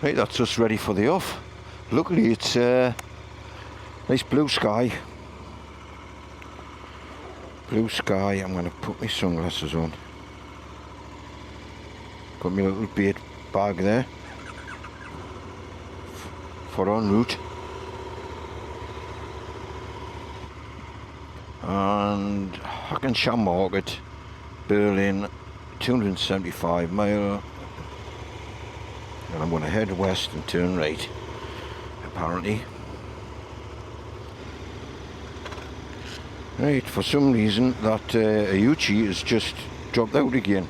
Right, that's us ready for the off. Luckily it's nice blue sky. Blue sky. I'm going to put my sunglasses on. Got my little bait bag there for en route. And Hackensham Market, Berlin, 275 mile. And I'm going to head west and turn right, apparently. Right, for some reason that Ayuchi has just dropped out again.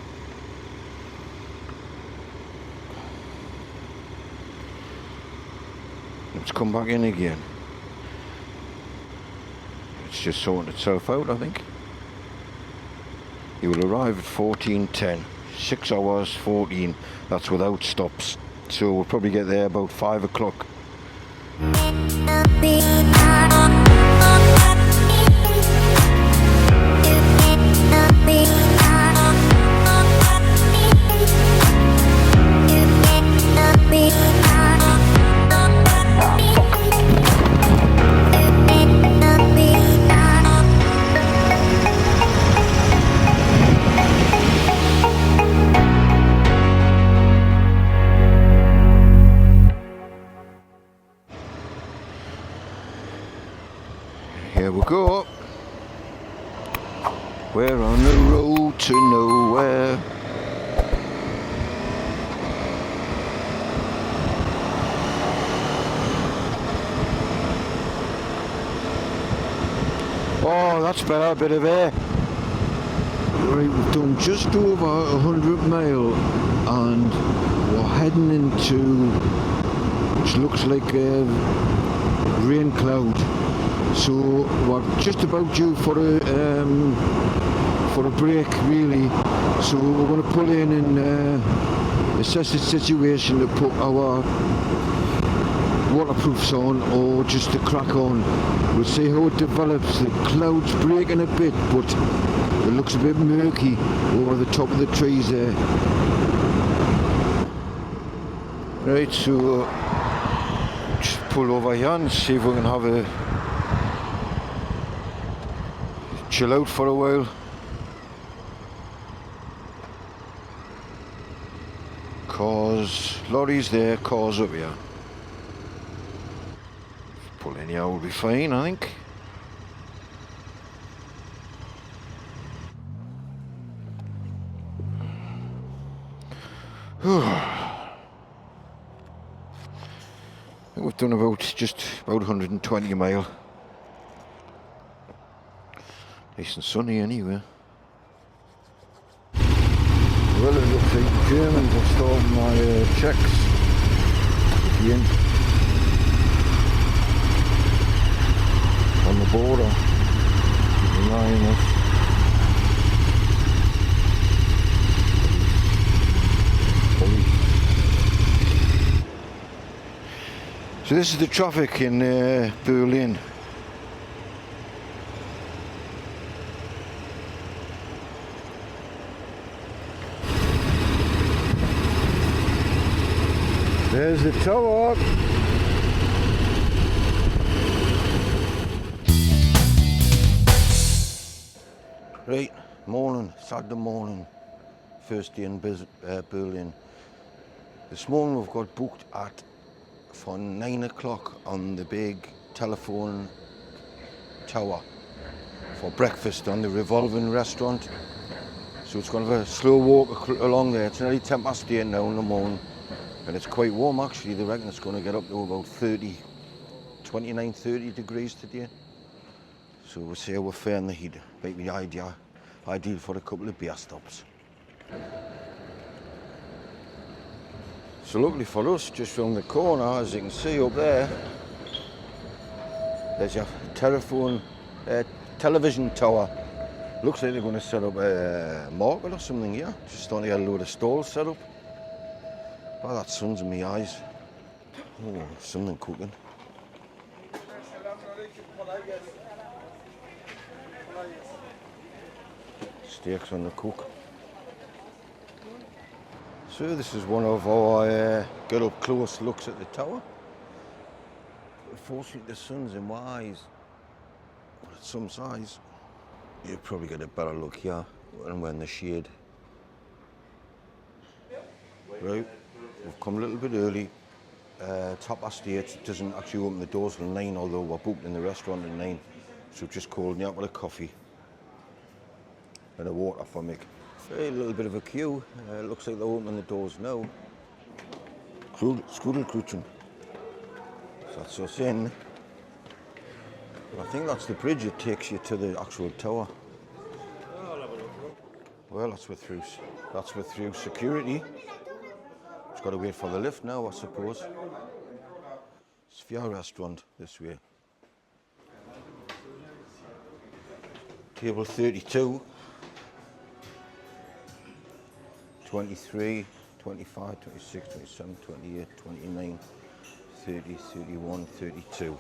It's come back in again. It's just sorting itself out, I think. He will arrive at 14:10. 6 hours 14. That's without stops. So we'll probably get there about 5 o'clock. Here we go. We're on the road to nowhere. Oh, that's better, a bit of air. Right, we've done just over 100 mile and we're heading into which looks like a rain cloud. So we're just about due for a break, really. So we're going to pull in and assess the situation to put our waterproofs on or just to crack on. We'll see how it develops. The clouds breaking a bit, but it looks a bit murky over the top of the trees there. Right, so just pull over here and see if we can have a chill out for a while. Cars, lorries there, cars up here. Pull in here will be fine, I think. I think we've done just about 120 mile. Nice and sunny anyway. Well, it looks like the Germans have stolen my checks again on the border. Denying us. So this is the traffic in Berlin. There's the tower. Right, morning, Saturday morning, first day in Berlin. This morning we've got booked for 9 o'clock on the big telephone tower for breakfast on the revolving restaurant. So it's going to have a slow walk along there. It's nearly 10 past 8 now in the morning. And it's quite warm actually. They reckon it's going to get up to about 29, 30 degrees today. So we'll see how we're faring the heat. Might be ideal for a couple of beer stops. So luckily for us, just round the corner, as you can see up there, there's your television tower. Looks like they're going to set up a market or something here. Just starting to get a load of stalls set up. Oh, that sun's in my eyes. Oh, something cooking. Steaks on the cook. So this is one of our get up close looks at the tower. Unfortunately the sun's in my eyes, but it's some size. You'll probably get a better look here when we're in the shade. Right, we've come a little bit early. It's 8:30. It doesn't actually open the doors till 9, although we're booked in the restaurant at 9. So just called me up with a coffee and a water for me. A little bit of a queue. Looks like they're opening the doors now. Skrudelkrutschen. So that's us in. I think that's the bridge that takes you to the actual tower. Well, that's with through security. Just got to wait for the lift now, I suppose. Sphere restaurant this way. Table 32. 23, 25, 26, 27, 28, 29, 30, 31, 32.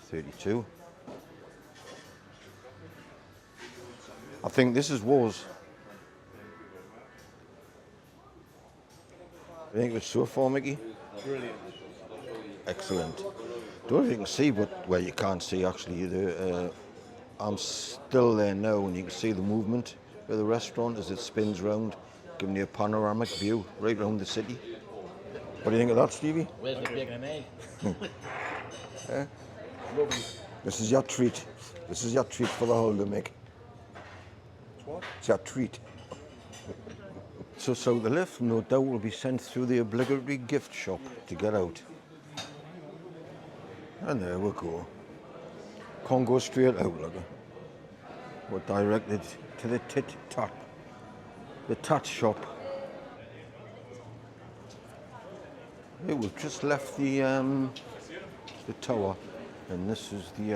32. I think this is Woz. I think it's so far, Mickey. Brilliant. Excellent. Don't know if you can see, but well, you can't see actually. I'm still there now, and you can see the movement of the restaurant as it spins round, giving you a panoramic view right round the city. What do you think of that, Stevie? Where's the big M&A? Yeah? This is your treat. This is your treat for the holiday, Mick. What? It's your treat. So the lift, no doubt, will be sent through the obligatory gift shop to get out. And there we go. Can't go straight out, look. We're directed to the tit-tat. The tat shop. Yeah, we've just left the tower, and this is the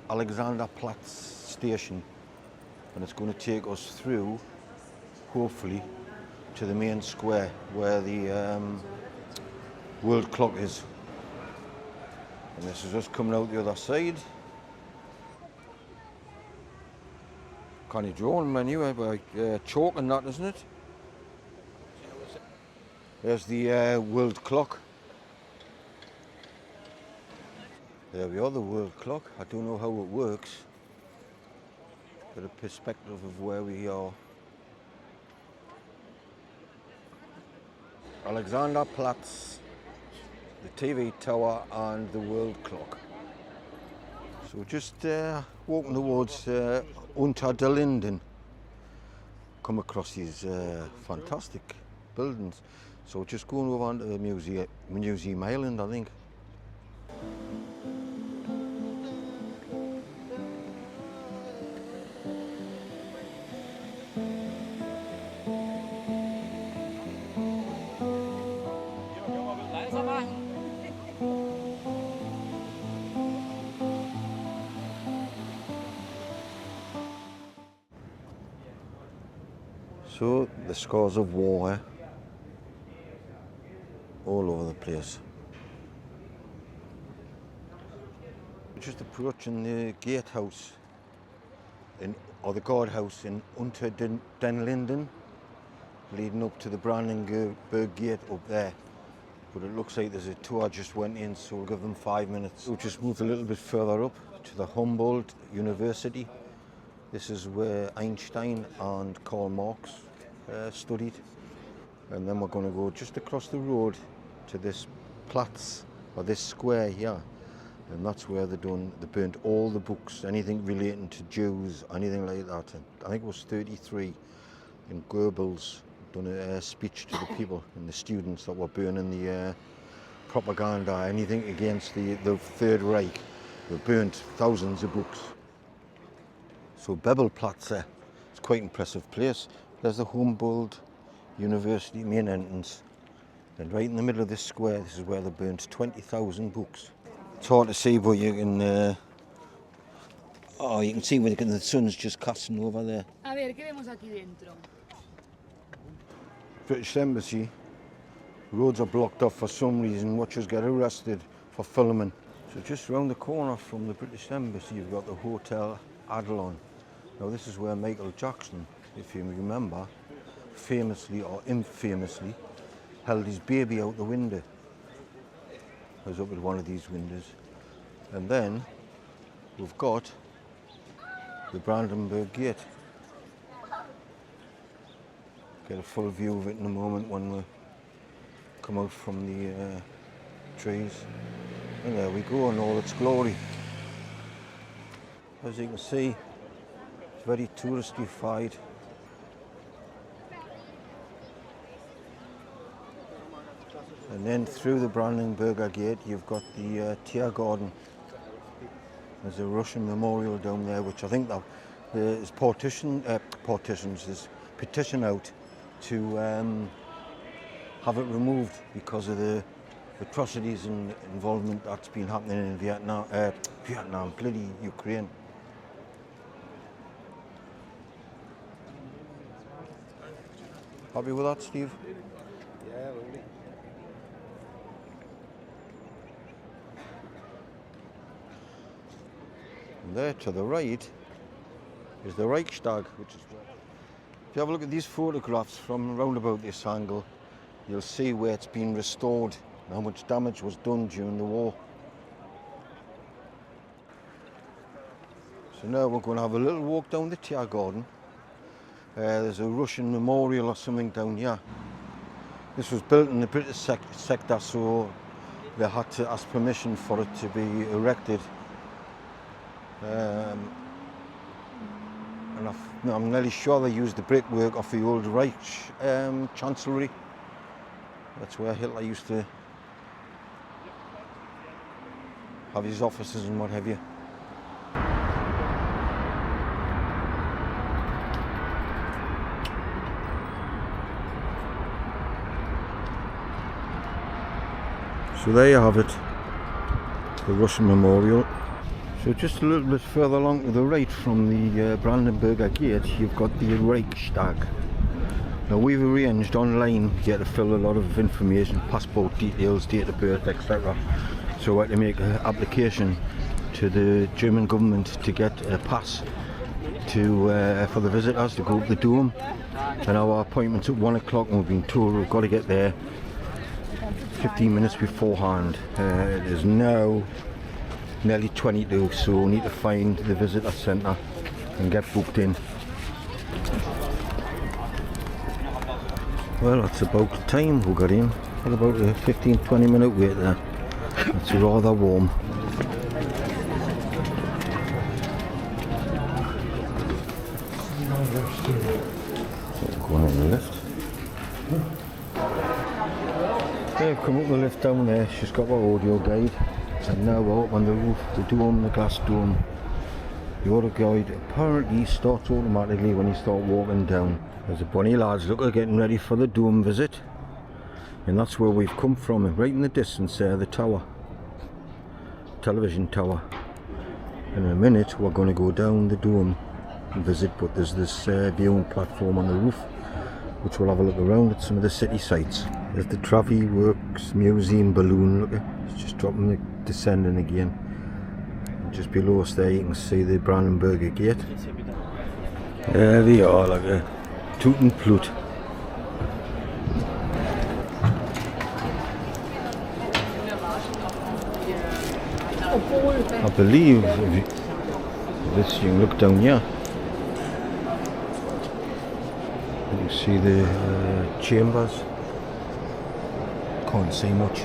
Alexanderplatz station, and it's going to take us through, hopefully, to the main square where the world clock is. And this is us coming out the other side. Kind of drawn menu by chalk and that, isn't it? There's the world clock. There we are, the world clock. I don't know how it works. Get a perspective of where we are. Alexanderplatz, the TV tower and the world clock. So just walking towards Unter den Linden. Come across these fantastic buildings. So just going over onto the Museum Island, I think. So the scars of war all over the place. Just approaching the gatehouse, or the guardhouse in Unter den Linden, leading up to the Brandenburg Gate up there. But it looks like there's a tour just went in, so we'll give them 5 minutes. We'll just move a little bit further up to the Humboldt University. This is where Einstein and Karl Marx studied. And then we're going to go just across the road to this Platz, or this square here. And that's where they burnt all the books, anything relating to Jews, anything like that. And I think it was 33, and Goebbels done a speech to the people and the students that were burning the propaganda, anything against the Third Reich. They burnt thousands of books. So Bebelplatz, it's quite an impressive place. There's the Humboldt University main entrance. And right in the middle of this square, this is where they burnt 20,000 books. It's hard to see, but you can you can see when the sun's just casting over there. A ver, ¿qué vemos aquí dentro? British Embassy. Roads are blocked off for some reason. Watchers get arrested for filming. So just round the corner from the British Embassy, you've got the Hotel Adlon. Now this is where Michael Jackson, if you remember, famously or infamously held his baby out the window. I was up at one of these windows. And then we've got the Brandenburg Gate. Get a full view of it in a moment when we come out from the trees. And there we go in all its glory. As you can see, it's very touristified. And then through the Brandenburger Gate you've got the Tiergarten. There's a Russian memorial down there, which I think there's there's petition out to have it removed because of the atrocities and involvement that's been happening in Vietnam, bloody Ukraine. Happy with that, Steve? Yeah, lovely. And there to the right is the Reichstag, which is where, if you have a look at these photographs from round about this angle, you'll see where it's been restored and how much damage was done during the war. So now we're going to have a little walk down the Tiergarten. There's a Russian memorial or something down here. This was built in the British sector, so they had to ask permission for it to be erected. And I'm nearly sure they used the brickwork of the old Reich Chancellery. That's where Hitler used to have his offices and what have you. So there you have it, the Russian memorial. So just a little bit further along to the right from the Brandenburger Gate, you've got the Reichstag. Now we've arranged online here to fill a lot of information, passport details, date of birth, etc. So I had to make an application to the German government to get a pass for the visitors to go up the dome. And our appointment's at 1 o'clock and we've been told we've got to get there 15 minutes beforehand. It is now nearly 22, so we need to find the visitor centre and get booked in. Well, that's about the time we got in. What about a 15-20 minute wait there? It's rather warm. So going on the lift. They've come up the lift down there. She's got her audio guide. And now we're up on the roof, the dome, the glass dome. The audio guide apparently starts automatically when you start walking down. There's a bunny lads, look, are getting ready for the dome visit. And that's where we've come from, right in the distance there, the tower. Television tower. In a minute we're going to go down the dome and visit, but there's this viewing platform on the roof, which we'll have a look around at some of the city sights. There's the Travy Works Museum balloon, look, it's just dropping, descending again. And just below us there you can see the Brandenburger Gate. There they are, like a toot and ploot. I believe this, you can look down here. You can see the chambers. Can't see much.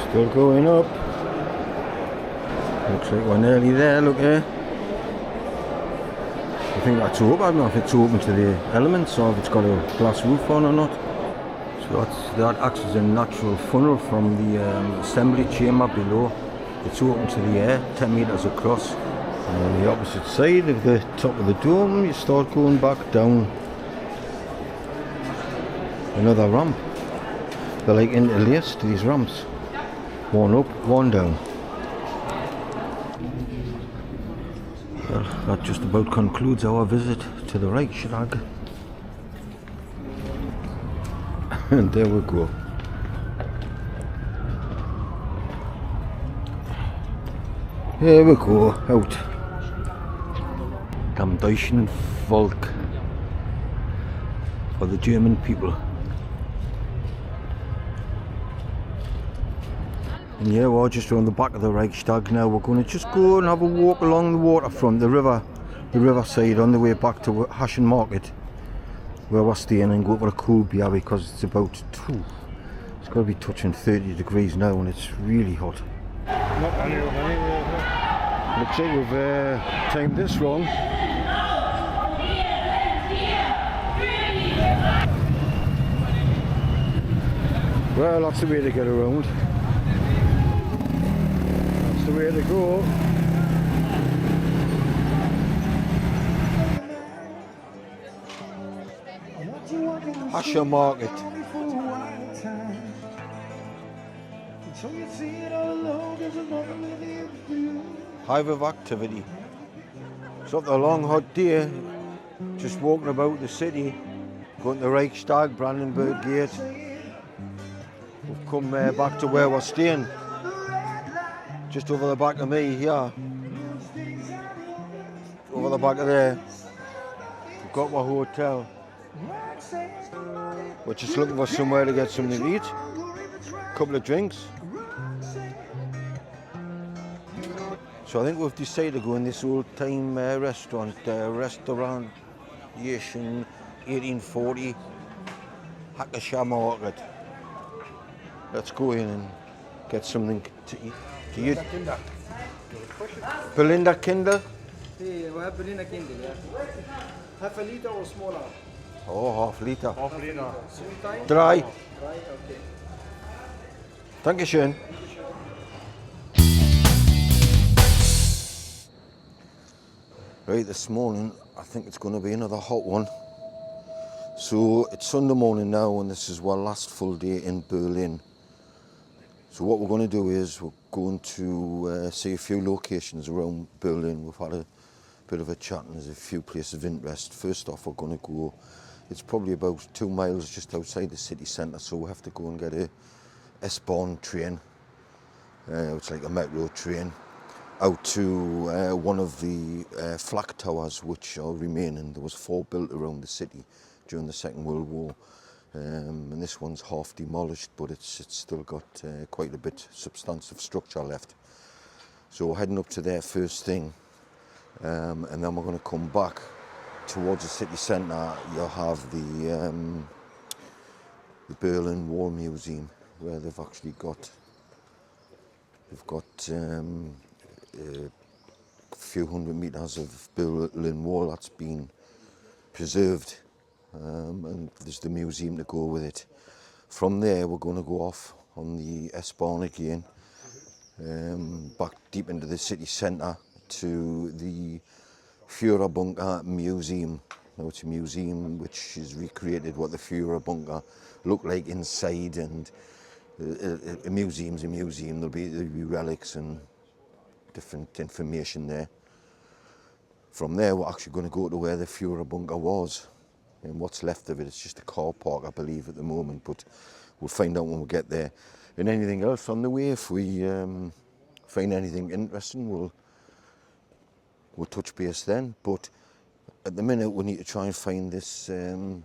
Still going up. Looks like we're nearly there, look here. I think that's open. I don't know if it's open to the elements or if it's got a glass roof on or not. So that acts as a natural funnel from the assembly chamber below. It's open to the air, 10 metres across. And on the opposite side of the top of the dome, you start going back down another ramp. They're like interlaced, these ramps. One up, one down. Well, that just about concludes our visit to the Reichstag. And there we go. Here we go, out. Am Deutschen Volk. For the German people. And yeah, we're just on the back of the Reichstag now. We're going to just go and have a walk along the waterfront, the riverside on the way back to Haschen Market, where we're staying, and go for a cool beer because it's about, it's got to be touching 30 degrees now and it's really hot. Looks like we've timed this wrong. Well, that's the way to get around. That's the way to go. Asher Market. Hive of activity. It's not a long hot day. Just walking about the city. Going to the Reichstag, Brandenburg Gate. We've come back to where we're staying. Just over the back of me here. Over the back of there. We've got my hotel. We're just looking for somewhere to get something to eat. A couple of drinks. So I think we've decided to go in this old time restaurant. Restaurant Yeshin 1840 Hackesha Market. Let's go in and get something to eat. Berliner Kinder? Yeah, we have Berliner Kinder, yeah. Half a liter or smaller? Oh, half liter. Half liter. Same time? Drei. Drei, okay. Dankeschön. Right, this morning, I think it's going to be another hot one. So it's Sunday morning now, and this is our last full day in Berlin. So what we're going to do is we're going to see a few locations around Berlin. We've had a bit of a chat and there's a few places of interest. First off, we're going to go, it's probably about 2 miles just outside the city centre, so we have to go and get a S-Bahn train. It's like a metro train out to one of the flak towers which are remaining. There was 4 built around the city during the Second World War. And this one's half demolished, but it's still got quite a bit substantive structure left. So we're heading up to there first thing, and then we're going to come back towards the city centre. You'll have the Berlin Wall Museum, where they've actually got a few hundred metres of Berlin Wall that's been preserved. And there's the museum to go with it. From there we're going to go off on the S-Bahn again, back deep into the city centre to the Führerbunker Museum. Now it's a museum which has recreated what the Führerbunker looked like inside, and a museum's a museum. There'll be relics and different information there. From there we're actually going to go to where the Führerbunker was. And what's left of it, it's just a car park, I believe, at the moment, but we'll find out when we get there. And anything else on the way, if we find anything interesting, we'll touch base then. But at the minute, we need to try and find this the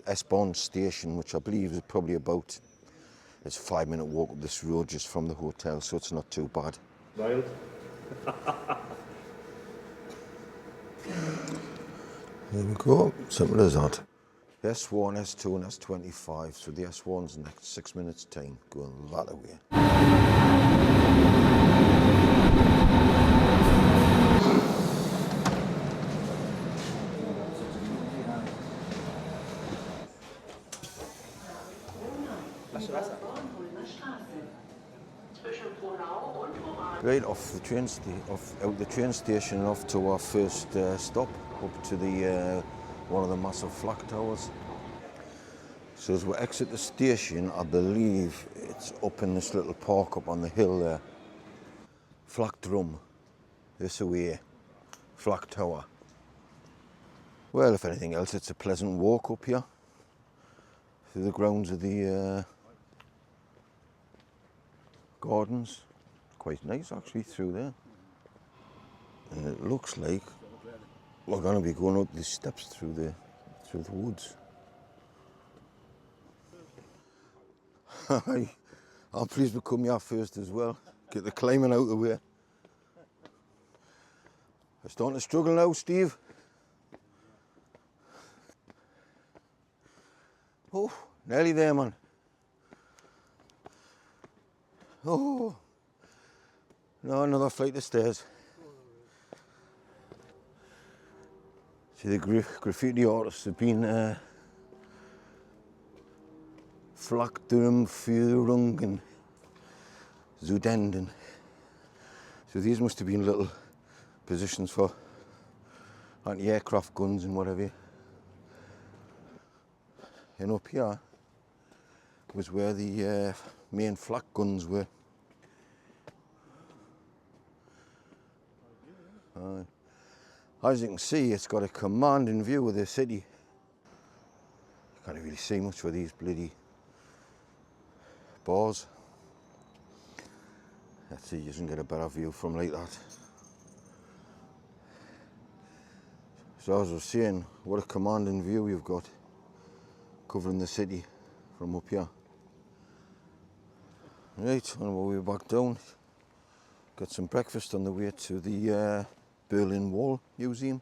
S-Bahn station, which I believe is probably about, it's a 5-minute walk up this road just from the hotel, so it's not too bad. Wild. There we go, simple as that. S1, S2 and S25, so the S1's next 6 minutes time, going that away. Right off the train out the train station and off to our first stop, up to the one of the massive flak towers. So as we exit the station, I believe it's up in this little park up on the hill there. Flak Drum, this away, flak tower. Well, if anything else, it's a pleasant walk up here. to the grounds of the gardens. Quite nice actually through there. And it looks like we're going to be going up these steps through the woods. I'm pleased we come here first as well. Get the climbing out of the way. I'm starting to struggle now, Steve. Oh, nearly there, man. Oh, no, another flight of stairs. See, the graffiti artists have been Flakturm Führungen Südenden. So these must have been little positions for anti-aircraft guns and whatever. And up here was where the main flak guns were. As you can see, it's got a commanding view of the city. You can't really see much with these bloody bars. Let's see, you can get a better view from like that. So as I was saying, what a commanding view you've got covering the city from up here. Right, on our way back down, got some breakfast on the way to the Berlin Wall Museum.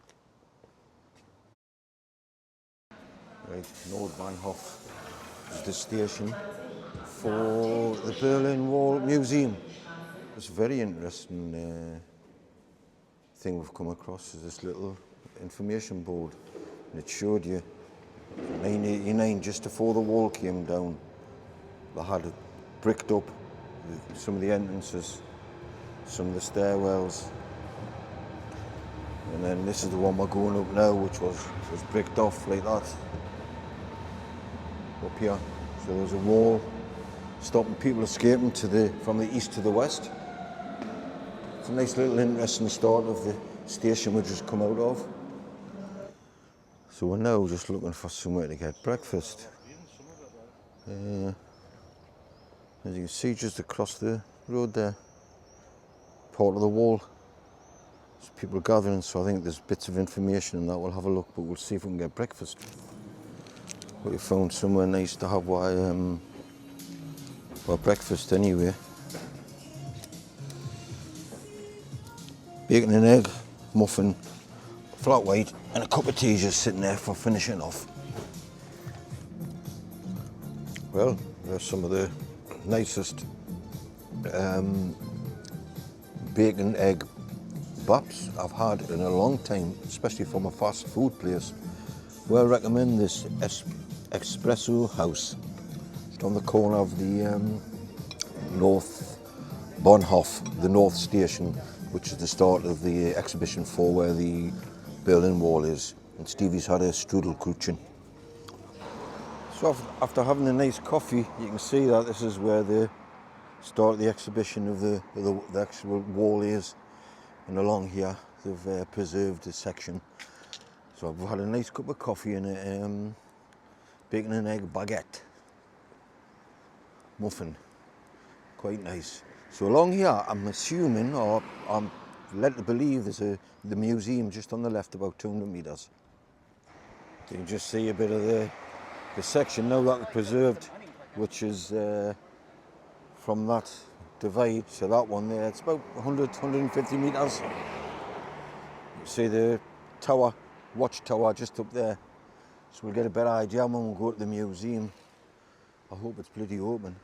Right, Nordbahnhof is the station for the Berlin Wall Museum. It's a very interesting thing we've come across, is this little information board, and it showed you 1989, just before the wall came down, they had it bricked up, some of the entrances, some of the stairwells, and then this is the one we're going up now, which was bricked off like that up here. So there's a wall stopping people escaping from the east to the west. It's a nice little interesting start of the station we just come out of. So we're now just looking for somewhere to get breakfast. As you can see, just across the road there, part of the wall. There's people gathering, so I think there's bits of information in that. We'll have a look, but we'll see if we can get breakfast. We found somewhere nice to have our breakfast anyway. Bacon and egg, muffin, flat white, and a cup of tea just sitting there for finishing off. Well, there's some of the nicest bacon egg baps I've had in a long time, especially from a fast food place. Well, recommend this Espresso House. It's on the corner of the North Bahnhof, the North Station, which is the start of the exhibition for where the Berlin Wall is. And Stevie's had a Strudelkuchen. So after having a nice coffee, you can see that this is where the start of the exhibition of the actual wall is. And along here, they've preserved a section. So I've had a nice cup of coffee and a bacon and egg baguette muffin. Quite nice. So along here, I'm assuming, or I'm led to believe, there's the museum just on the left, about 200 metres. You can just see a bit of the section now that they've preserved, which is from that divide to that one there. It's about 100, 150 metres. You see the tower, watchtower just up there. So we'll get a better idea when we go to the museum. I hope it's bloody open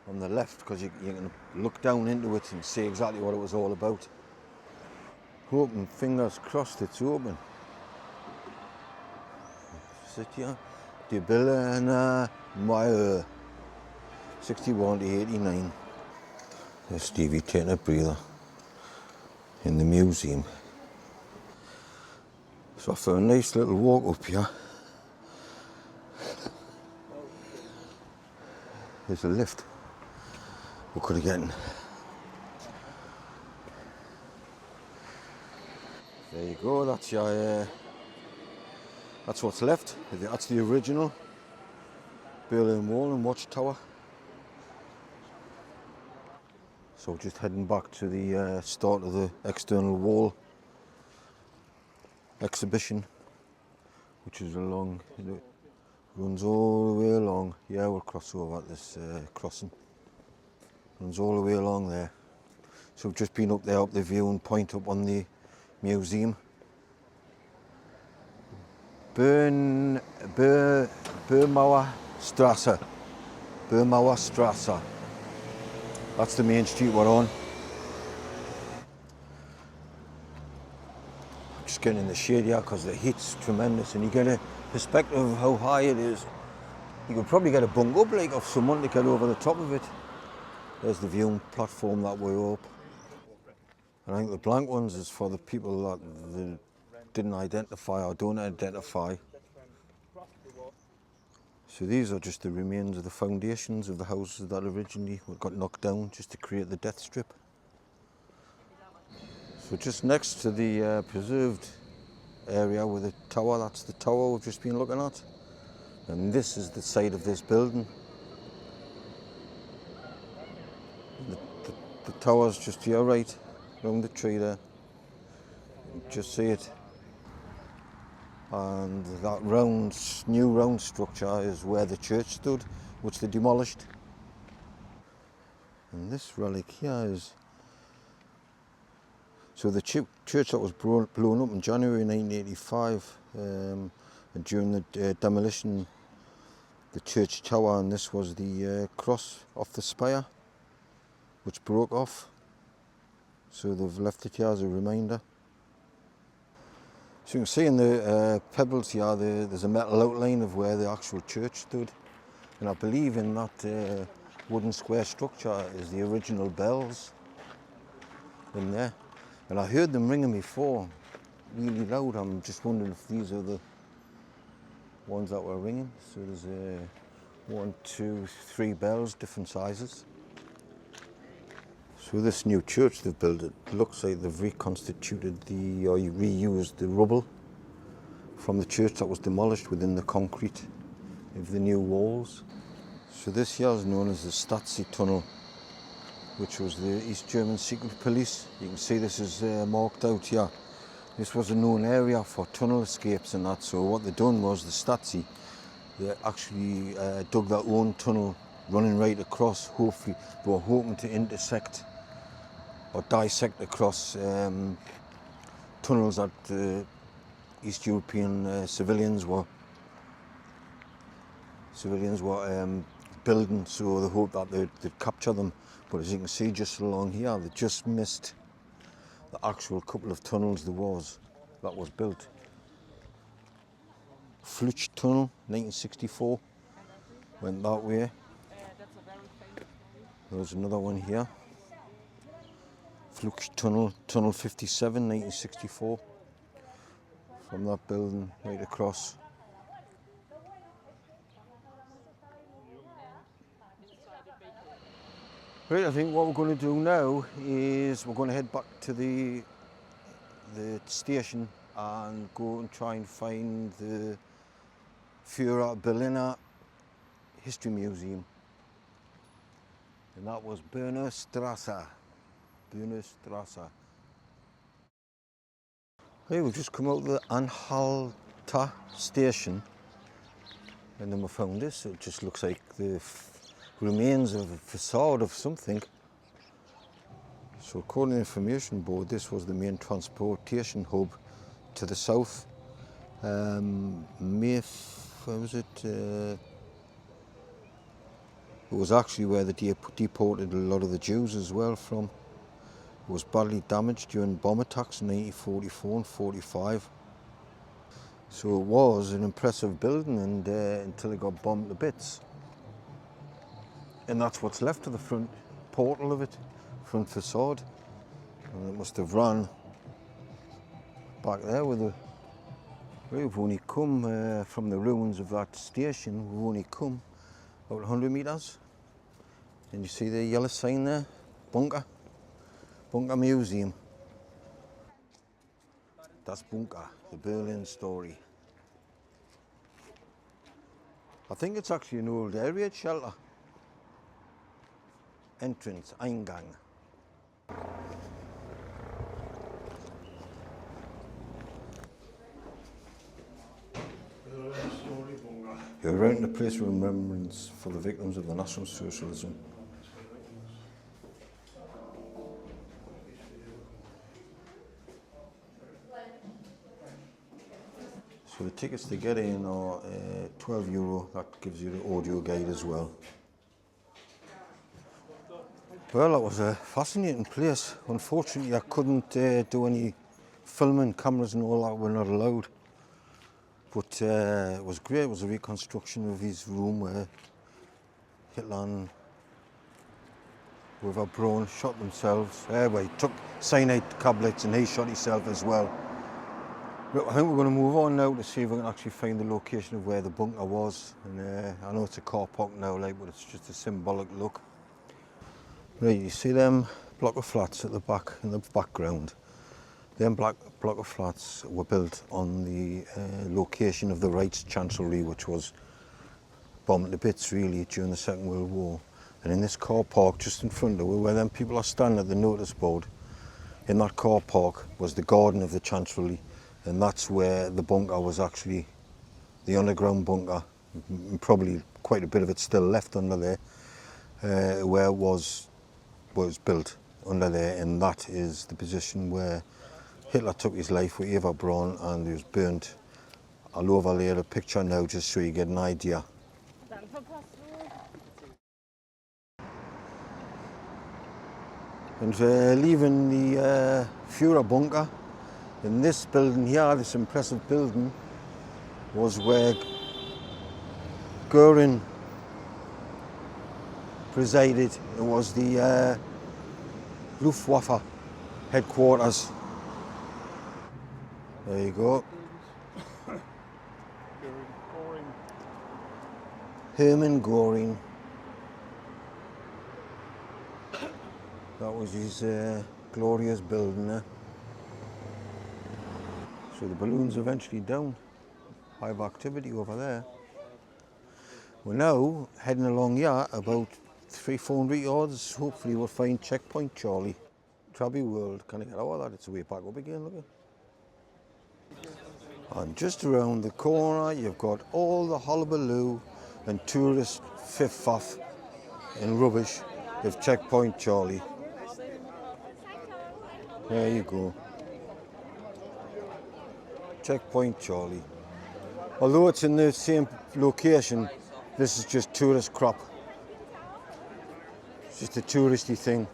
on the left, because you can look down into it and see exactly what it was all about. Hoping, fingers crossed, it's open. Sit here. Die Berliner Mauer, 61 to 89. There's Stevie taking a breather in the museum. So for a nice little walk up here, there's a lift we could have gotten. There you go, that's your, that's what's left. That's the original. Berlin Wall and Watchtower. So just heading back to the start of the external wall exhibition, which is along, it runs all the way along. Yeah, we'll cross over at this crossing. Runs all the way along there. So we've just been up there, up the viewing point up on the museum. Böhmauer Straße. Böhmauer Straße. That's the main street we're on. Just getting in the shade here because the heat's tremendous, and you get a perspective of how high it is. You could probably get a bunk up like of someone to get over the top of it. There's the viewing platform that way up. And I think the blank ones is for the people that they didn't identify or don't identify. So these are just the remains of the foundations of the houses that originally got knocked down just to create the death strip. So just next to the preserved area with the tower, that's the tower we've just been looking at. And this is the side of this building. The tower's just to your right, around the tree there. You just see it. And that new round structure is where the church stood, which they demolished. And this relic here is, so the church that was blown up in January 1985, and during the demolition, the church tower, and this was the cross off the spire, which broke off. So they've left it here as a reminder. So you can see in the pebbles here, there's a metal outline of where the actual church stood. And I believe in that wooden square structure is the original bells in there. And I heard them ringing before, really loud. I'm just wondering if these are the ones that were ringing. So there's 1, 2, 3 bells, different sizes. So this new church they've built, it looks like they've reconstituted or reused the rubble from the church that was demolished within the concrete of the new walls. So this here is known as the Stasi Tunnel, which was the East German secret police. You can see this is marked out here. This was a known area for tunnel escapes and that, so what they done was the Stasi, they actually dug their own tunnel running right across. Hopefully they were hoping to intersect or dissect across tunnels that East European civilians were building, so they hoped that they'd capture them. But as you can see just along here, they just missed the actual couple of tunnels that was built. Fluch Tunnel, 1964, went that way. There's another one here. Fluch Tunnel, Tunnel 57, 1964. From that building right across. Right, I think what we're going to do now is we're going to head back to the station and go and try and find the Führer Berliner History Museum. And that was Berner Straße. Berner Straße. Hey, we've just come out of the Anhalter station and then we found this. It just looks like the remains of a facade of something. So according to the information board, this was the main transportation hub to the south. Where was it? It was actually where they deported a lot of the Jews as well from. It was badly damaged during bomb attacks in 1944 and 45. So it was an impressive building and until it got bombed to bits. And that's what's left of the front portal of it, front facade. And it must have run back there with the... We've only come from the ruins of that station, we've only come about 100 metres. And you see the yellow sign there, Bunker Museum. That's Bunker, the Berlin story. I think it's actually an old air raid shelter. Entrance, Eingang. You're renting a place of remembrance for the victims of the National Socialism. So the tickets to get in are €12. That gives you the audio guide as well. Well, that was a fascinating place. Unfortunately, I couldn't do any filming. Cameras and all that were not allowed. But it was great. It was a reconstruction of his room where Hitler and whoever Braun shot themselves. He took cyanide tablets and he shot himself as well. Look, I think we're going to move on now to see if we can actually find the location of where the bunker was. And I know it's a car park now, but it's just a symbolic look. Right, you see them block of flats at the back in the background. Them block of flats were built on the location of the Rights Chancellery, which was bombed to bits really during the Second World War. And in this car park just in front of where them people are standing at the notice board, in that car park was the garden of the Chancellery. And that's where the bunker was actually, the underground bunker, probably quite a bit of it still left under there, where it was built under there, and that is the position where Hitler took his life with Eva Braun and he was burnt. I'll overlay a picture now just so you get an idea. And leaving the Führer bunker, in this building here, this impressive building, was where Göring presided. It was the Luftwaffe headquarters. There you go. Hermann Göring. That was his glorious building there. So the balloon's eventually down. High activity over there. We're now heading along here about 300-400 yards. Hopefully we'll find checkpoint Charlie. Traby World, can I get out of that? It's way back up again, look at. And just around the corner you've got all the hullabaloo and tourist fiff-faff and rubbish of checkpoint Charlie. There you go. Checkpoint Charlie. Although it's in the same location, this is just tourist crap. It's just a touristy thing.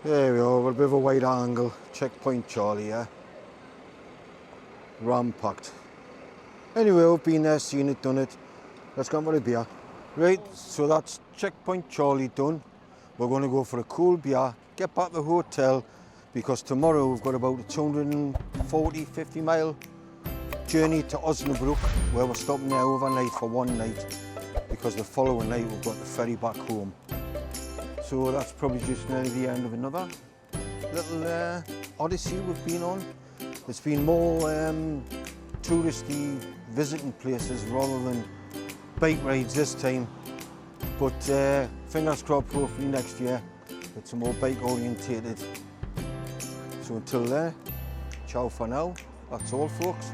There we are, with a bit of a wide angle. Checkpoint Charlie, yeah. Ram-packed. Anyway, I've been there, seen it, done it. Let's go for a beer. Right, so that's Checkpoint Charlie done. We're going to go for a cool beer, get back to the hotel, because tomorrow we've got about a 240-50 mile journey to Osnabrück, where we're stopping there overnight for one night, because the following night we've got the ferry back home. So that's probably just nearly the end of another little odyssey we've been on. It's been more touristy visiting places rather than bike rides this time, but fingers crossed, hopefully next year it's more bike orientated. So until there, ciao for now. That's all, folks.